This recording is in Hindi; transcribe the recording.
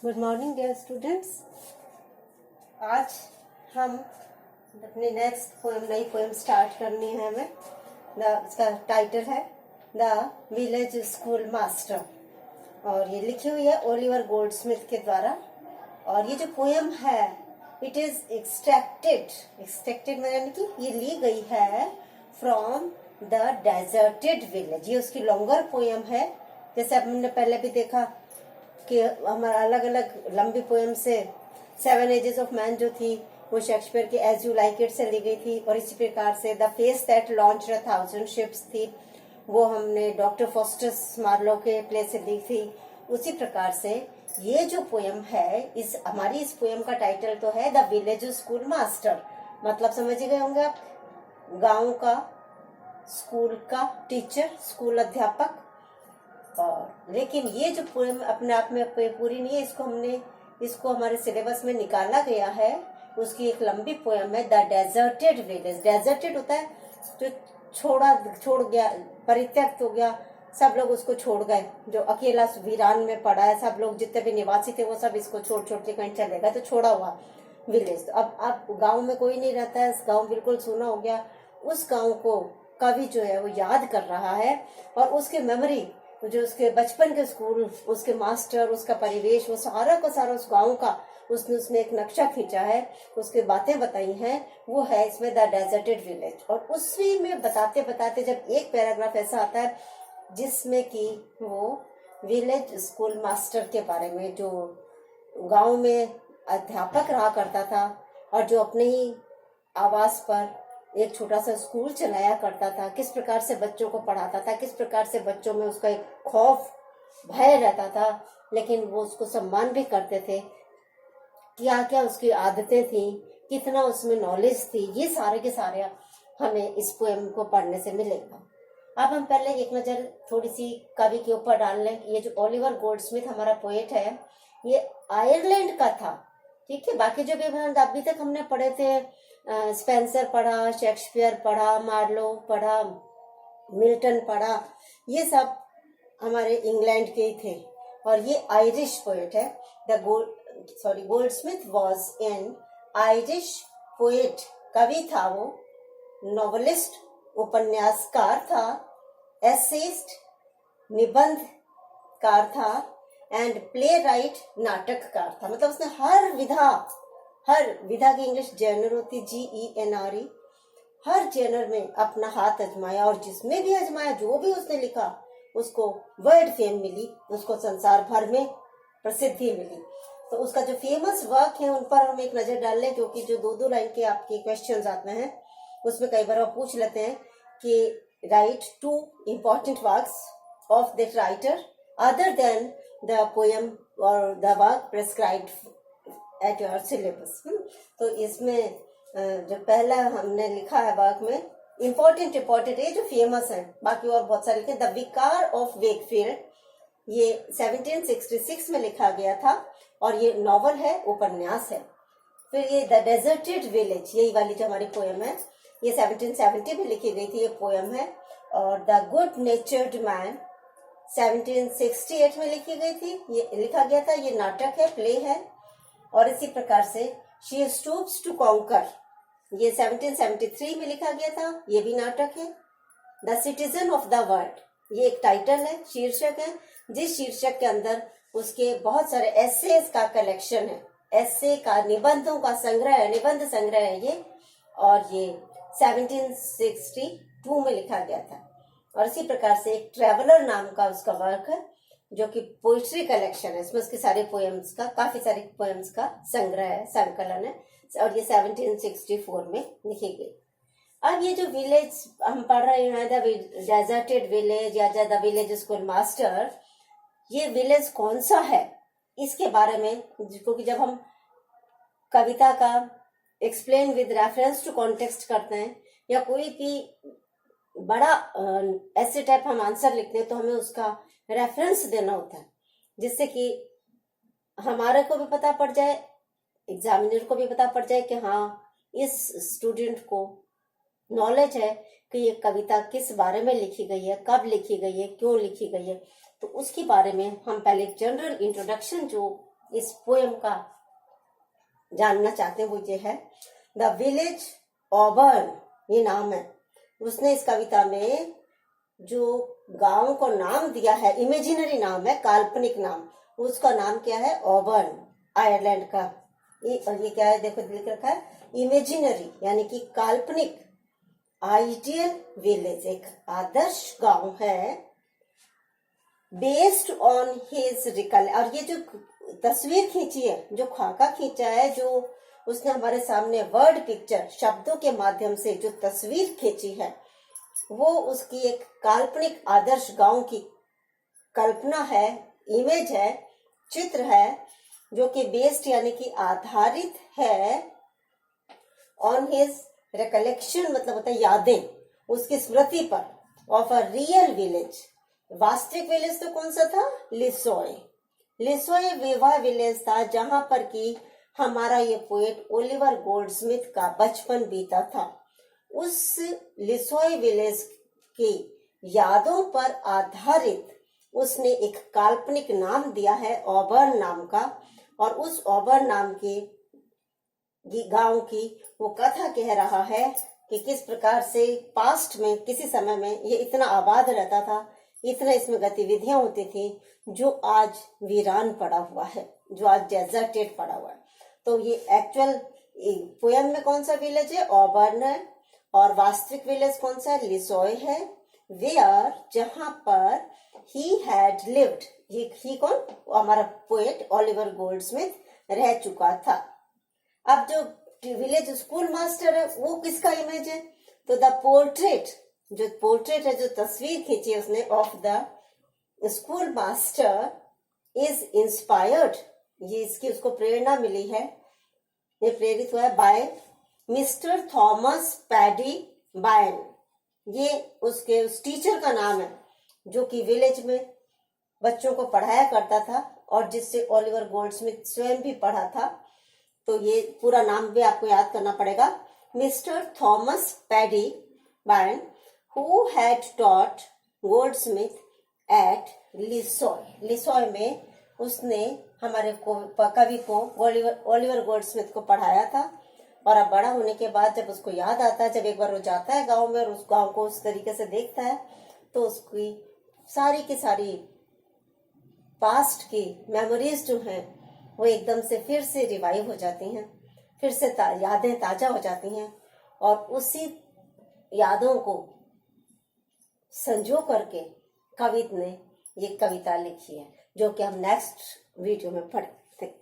Good morning dear students. आज हम अपनी नेक्स्ट नई पोएम स्टार्ट करनी है हमें। इसका टाइटल है द विलेज स्कूल मास्टर और ये लिखी हुई है ओलिवर गोल्डस्मिथ के द्वारा। और ये जो पोएम है इट इज एक्सट्रैक्टेड यानी कि ये ली गई है फ्रॉम द डेजर्टेड विलेज। ये उसकी लॉन्गर पोएम है। जैसे हमने पहले भी देखा कि हमारा अलग अलग लंबी पोएम से 7 एजेस ऑफ मैन जो थी वो शेक्सपियर की एज यू लाइक इट से ली गई थी, और इसी प्रकार से the face that launched 1000 ships थी, वो हमने डॉक्टर फॉस्टस मार्लो के प्ले से ली थी। उसी प्रकार से ये जो पोएम है हमारी इस पोएम का टाइटल तो है द विलेज स्कूल मास्टर। मतलब समझ गए होंगे आप, गांव का स्कूल का टीचर, स्कूल अध्यापक। और लेकिन ये जो पोएम अपने आप में पूरी नहीं है, इसको हमारे सिलेबस में निकाला गया है। उसकी एक लंबी पोएम है द डेजर्टेड विलेज। डेजर्टेड होता है जो छोड़ गया, परित्यक्त हो गया, सब लोग उसको छोड़ गए, जो अकेला वीरान में पड़ा है। सब लोग जितने भी निवासी थे वो सब इसको छोड़ के कहीं चले गए, तो छोड़ा हुआ विलेज। तो अब गांव में कोई नहीं रहता है, गांव बिल्कुल सूना हो गया। उस गांव को कवि जो है वो याद कर रहा है, और उसके मेमोरी जो उसके बचपन के स्कूल, उसके मास्टर, उसका परिवेश, वो सारा का सारा उस गांव का उसने एक नक्शा खींचा है, उसके बातें बताई हैं, वो है इसमें द डेजर्टेड विलेज। और उसी में बताते बताते जब एक पैराग्राफ ऐसा आता है जिसमें कि वो विलेज स्कूल मास्टर के बारे में, जो गांव में अध्यापक रहा करता था और जो अपने ही आवास पर एक छोटा सा स्कूल चलाया करता था, किस प्रकार से बच्चों को पढ़ाता था, किस प्रकार से बच्चों में उसका एक खौफ भय रहता था, लेकिन वो उसको सम्मान भी करते थे। क्या क्या उसकी आदतें थी, कितना उसमें नॉलेज थी, ये सारे के सारे हमें इस पोएम को पढ़ने से मिलेगा। अब हम पहले एक नजर थोड़ी सी कवि के ऊपर डाल लें। ये जो ओलिवर गोल्डस्मिथ हमारा पोएट है, ये आयरलैंड का था, ठीक है। बाकी जो भी अभी तक हमने पढ़े थे, स्पेंसर पढ़ा, शेक्सपियर पढ़ा, मार्लो पढ़ा, मिल्टन पढ़ा, ये सब हमारे इंग्लैंड के ही थे। और ये आयरिश पोएट है। Goldsmith was an Irish poet. कवि था वो, नॉवेलिस्ट, उपन्यासकार था, एसेइस्ट, निबंधकार था, एंड प्ले राइट, नाटककार था। मतलब उसने हर विधा की इंग्लिश जेनर होती, GENRE, हर जेनर में अपना हाथ आजमाया, और जिसमें भी आजमाया, जो भी उसने लिखा उसको वर्ल्ड फेम मिली, उसको संसार भर में प्रसिद्धि मिली। तो उसका जो फेमस वर्क है उन पर हम एक नजर डाल लें, क्योंकि जो 2-2 लाइन के आपके क्वेश्चंस आते हैं उसमें कई बार आप पूछ लेते हैं कि write 2 important works of that writer other than the poem और the work prescribed at your syllabus. तो इसमें जो पहला हमने लिखा है वर्क में इम्पोर्टेंट ये जो फेमस है, बाकी और बहुत सारे लिखे। द विकार ऑफ वेकफील्ड, ये 1766 में लिखा गया था, और ये नॉवल है, उपन्यास है। फिर ये द डेजर्टेड विलेज, यही वाली जो हमारी पोएम है, ये 1770 में लिखी गई थी, ये पोएम है। और द गुड नेचर्ड मैन 1768 में लिखी गई थी, ये लिखा गया था, ये नाटक है, प्ले है। और इसी प्रकार से शी स्टूप्स टू कॉन्कर, ये 1773 में लिखा गया था, ये भी नाटक है। The citizen of the world, ये एक टाइटल है, शीर्षक है, जिस शीर्षक के अंदर उसके बहुत सारे एसेस का कलेक्शन है, एसे का, निबंधों का संग्रह है, निबंध संग्रह है ये। और ये 1762 में लिखा गया था। और इसी प्रकार से एक ट्रेवलर नाम का उसका वर्क है, जो कि पोइट्री कलेक्शन है, इसमें उसकी सारी पोएम्स का, काफी सारी पोएम्स का संग्रह है, संकलन है, और ये 1764 में लिखी गई। अब ये जो विलेज हम पढ़ रहे हैं, द डेजर्टेड विलेज या द विलेज स्कूल मास्टर, ये विलेज कौन सा है इसके बारे में, क्योंकि जब हम कविता का explain with reference to context करते हैं, या कोई भी बड़ा ऐसे टाइप हम आंसर लिखते हैं, तो हमें उसका रेफरेंस देना होता है, जिससे कि हमारे को भी पता पड़ जाए, एग्जामिनर को भी पता पड़ जाए कि हाँ इस स्टूडेंट को नॉलेज है कि ये कविता किस बारे में लिखी गई है, कब लिखी गई है, क्यों लिखी गई है। तो उसके बारे में हम पहले जनरल इंट्रोडक्शन जो इस पोएम का जानना चाहते हैं वो ये है, द विलेज ऑबर्न, ये नाम है। उसने इस कविता में जो गांव को नाम दिया है, इमेजिनरी नाम है, काल्पनिक नाम, उसका नाम क्या है? ऑबर्न, आयरलैंड का। और ये क्या है, देखो लिख रखा है इमेजिनरी, यानी कि काल्पनिक। आइडियल विलेज, एक आदर्श गांव है, बेस्ड ऑन हिज रिकल। और ये जो तस्वीर खींची है, जो खाका खींचा है, जो उसने हमारे सामने वर्ड पिक्चर, शब्दों के माध्यम से जो तस्वीर खींची है, वो उसकी एक काल्पनिक आदर्श गांव की कल्पना है, इमेज है, चित्र है, जो कि बेस्ड यानी कि आधारित है ऑन हिज रिकलेक्शन, मतलब होता है यादें, उसकी स्मृति पर, ऑफ अ रियल विलेज। वास्तविक विलेज तो कौन सा था? लिसोय। लिसोय वह विलेज था जहां पर कि हमारा ये पोएट ओलिवर गोल्डस्मिथ का बचपन बीता था। उस लिसोय विलेज की यादों पर आधारित उसने एक काल्पनिक नाम दिया है ऑबर्न नाम का, और उस ऑबर्न नाम के गांव की वो कथा कह रहा है कि किस प्रकार से पास्ट में, किसी समय में ये इतना आबाद रहता था, इतना इसमें गतिविधियां होती थी, जो आज वीरान पड़ा हुआ है, जो आज डेजर्टेड पड़ा हुआ है। तो ये एक्चुअल पोयम में कौन सा विलेज है? ऑबर्न है। और वास्तविक विलेज कौन सा है? लिसोय है। वेयर, जहां पर ही हैड लिव्ड, ही कौन? हमारा पोएट ओलिवर गोल्डस्मिथ रह चुका था। अब जो विलेज स्कूल मास्टर है वो किसका इमेज है? तो द पोर्ट्रेट, जो पोर्ट्रेट है, जो तस्वीर खींची है उसने of the school master is inspired, ये इसकी उसको प्रेरणा मिली है, ये प्रेरित हुआ है by mister Thomas Paddy Byan. ये उसके उस टीचर का नाम है जो कि विलेज में बच्चों को पढ़ाया करता था और जिससे ओलिवर गोल्डस्मिथ स्वयं भी पढ़ा था। तो ये पूरा नाम भी आपको याद करना पड़ेगा, mister Thomas Paddy Byrne, who had taught Goldsmith at Lissoy. Lissoy में उसने हमारे कवि को ओलिवर गोल्डस्मिथ को पढ़ाया था। और अब बड़ा होने के बाद जब उसको याद आता है, जब एक बार वो जाता है गांव में और उस गांव को उस तरीके से देखता है, तो उसकी सारी की सारी पास्ट की मेमोरीज जो हैं वो एकदम से फिर से रिवाइव हो जाती हैं, फिर से यादें ताजा हो जाती हैं। और उसी यादों को संजो करके कवि ने ये कविता लिखी है, जो कि हम नेक्स्ट वीडियो में पढ़ेंगे।